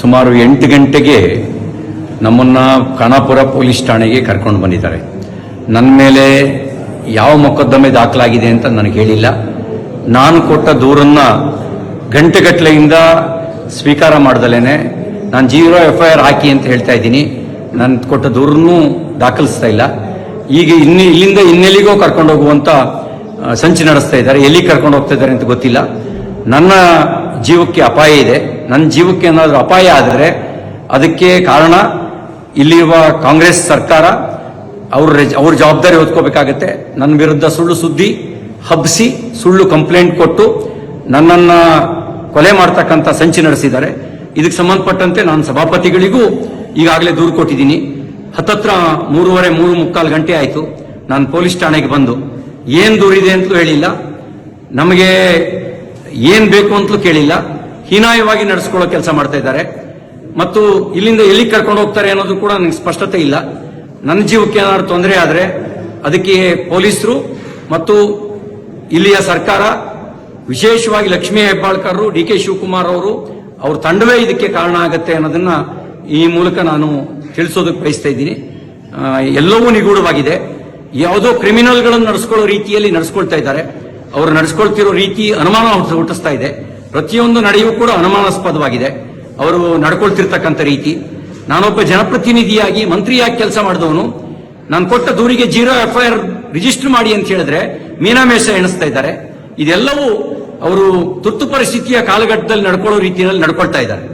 ಸುಮಾರು 8 ಗಂಟೆಗೆ ನಮ್ಮನ್ನ ಖಾನಾಪುರ ಪೊಲೀಸ್ ಠಾಣೆಗೆ ಕರ್ಕೊಂಡು ಬಂದಿದ್ದಾರೆ. ನನ್ನ ಮೇಲೆ ಯಾವ ಮೊಕದ್ದಮೆ ದಾಖಲಾಗಿದೆ ಅಂತ ನನಗೆ ಹೇಳಿಲ್ಲ. ನಾನು ಕೊಟ್ಟ ದೂರನ್ನ ಗಂಟೆಗಟ್ಟಲೆಯಿಂದ ಸ್ವೀಕಾರ ಮಾಡ್ದಲೇನೆ ನಾನು 0 FIR ಹಾಕಿ ಅಂತ ಹೇಳ್ತಾ ಇದ್ದೀನಿ. ನಾನು ಕೊಟ್ಟ ದೂರನ್ನೂ ದಾಖಲಿಸ್ತಾ ಇಲ್ಲ. ಈಗ ಇಲ್ಲಿಂದ ಇನ್ನೆಲ್ಲಿಗೋ ಕರ್ಕೊಂಡು ಹೋಗುವಂತ ಸಂಚು ನಡೆಸ್ತಾ ಇದ್ದಾರೆ. ಎಲ್ಲಿ ಕರ್ಕೊಂಡು ಹೋಗ್ತಾ ಇದ್ದಾರೆ ಅಂತ ಗೊತ್ತಿಲ್ಲ. ನನ್ನ ಜೀವಕ್ಕೆ ಅಪಾಯ ಇದೆ. ನನ್ನ ಜೀವಕ್ಕೆ ಏನಾದರೂ ಅಪಾಯ ಆದರೆ ಅದಕ್ಕೆ ಕಾರಣ ಇಲ್ಲಿರುವ ಕಾಂಗ್ರೆಸ್ ಸರ್ಕಾರ. ಅವ್ರ ಜವಾಬ್ದಾರಿ ಹೊತ್ಕೋಬೇಕಾಗತ್ತೆ. ನನ್ನ ವಿರುದ್ಧ ಸುಳ್ಳು ಸುದ್ದಿ ಹಬ್ಬಿಸಿ ಸುಳ್ಳು ಕಂಪ್ಲೇಂಟ್ ಕೊಟ್ಟು ನನ್ನನ್ನ ಕೊಲೆ ಮಾಡ್ತಕ್ಕಂಥ ಸಂಚು ನಡೆಸಿದ್ದಾರೆ. ಇದಕ್ಕೆ ಸಂಬಂಧಪಟ್ಟಂತೆ ನಾನು ಸಭಾಪತಿಗಳಿಗೂ ಈಗಾಗಲೇ ದೂರು ಕೊಟ್ಟಿದ್ದೀನಿ. ಹತ್ತತ್ರ 3:45 ಗಂಟೆ ಆಯಿತು. ನಾನು ಪೊಲೀಸ್ ಠಾಣೆಗೆ ಬಂದು ಏನ್ ದೂರಿದೆ ಅಂತಲೂ ಹೇಳಿಲ್ಲ, ನಮಗೆ ಏನ್ ಬೇಕು ಅಂತಲೂ ಕೇಳಿಲ್ಲ. ಹೀನಾಯವಾಗಿ ನಡೆಸ್ಕೊಳ್ಳೋ ಕೆಲಸ ಮಾಡ್ತಾ ಇದ್ದಾರೆ. ಮತ್ತು ಇಲ್ಲಿಂದ ಎಲ್ಲಿ ಕರ್ಕೊಂಡು ಹೋಗ್ತಾರೆ ಅನ್ನೋದು ಕೂಡ ನನಗೆ ಸ್ಪಷ್ಟತೆ ಇಲ್ಲ. ನನ್ನ ಜೀವಕ್ಕೆ ಏನಾದ್ರು ತೊಂದರೆ ಆದರೆ ಅದಕ್ಕೆ ಪೊಲೀಸರು ಮತ್ತು ಇಲ್ಲಿಯ ಸರ್ಕಾರ, ವಿಶೇಷವಾಗಿ ಲಕ್ಷ್ಮೀ ಹೆಬ್ಬಾಳ್ಕರ್, DK ಶಿವಕುಮಾರ್ ಅವ್ರ ತಂಡವೇ ಇದಕ್ಕೆ ಕಾರಣ ಆಗತ್ತೆ ಅನ್ನೋದನ್ನ ಈ ಮೂಲಕ ನಾನು ತಿಳಿಸೋದಕ್ಕೆ ಬಯಸ್ತಾ ಇದ್ದೀನಿ. ಎಲ್ಲವೂ ನಿಗೂಢವಾಗಿದೆ. ಯಾವುದೋ ಕ್ರಿಮಿನಲ್ಗಳನ್ನು ನಡೆಸ್ಕೊಳ್ಳೋ ರೀತಿಯಲ್ಲಿ ನಡೆಸ್ಕೊಳ್ತಾ ಇದ್ದಾರೆ. ಅವರು ನಡೆಸ್ಕೊಳ್ತಿರೋ ರೀತಿ ಅನುಮಾನ ಹುಟ್ಟಿಸ್ತಾ ಇದೆ. ಪ್ರತಿಯೊಂದು ನಡೆಯೂ ಕೂಡ ಅನುಮಾನಾಸ್ಪದವಾಗಿದೆ ಅವರು ನಡ್ಕೊಳ್ತಿರ್ತಕ್ಕಂಥ ರೀತಿ. ನಾನೊಬ್ಬ ಜನಪ್ರತಿನಿಧಿಯಾಗಿ ಮಂತ್ರಿಯಾಗಿ ಕೆಲಸ ಮಾಡಿದವನು. ನಾನು ಕೊಟ್ಟ ದೂರಿಗೆ 0 FIR ರಿಜಿಸ್ಟರ್ ಮಾಡಿ ಅಂತ ಹೇಳಿದ್ರೆ ಮೀನಾಮೇಷ ಎಣಿಸ್ತಾ ಇದ್ದಾರೆ. ಇದೆಲ್ಲವೂ ಅವರು ತುರ್ತು ಪರಿಸ್ಥಿತಿಯ ಕಾಲಘಟ್ಟದಲ್ಲಿ ನಡ್ಕೊಳ್ಳೋ ರೀತಿಯಲ್ಲಿ ನಡ್ಕೊಳ್ತಾ ಇದ್ದಾರೆ.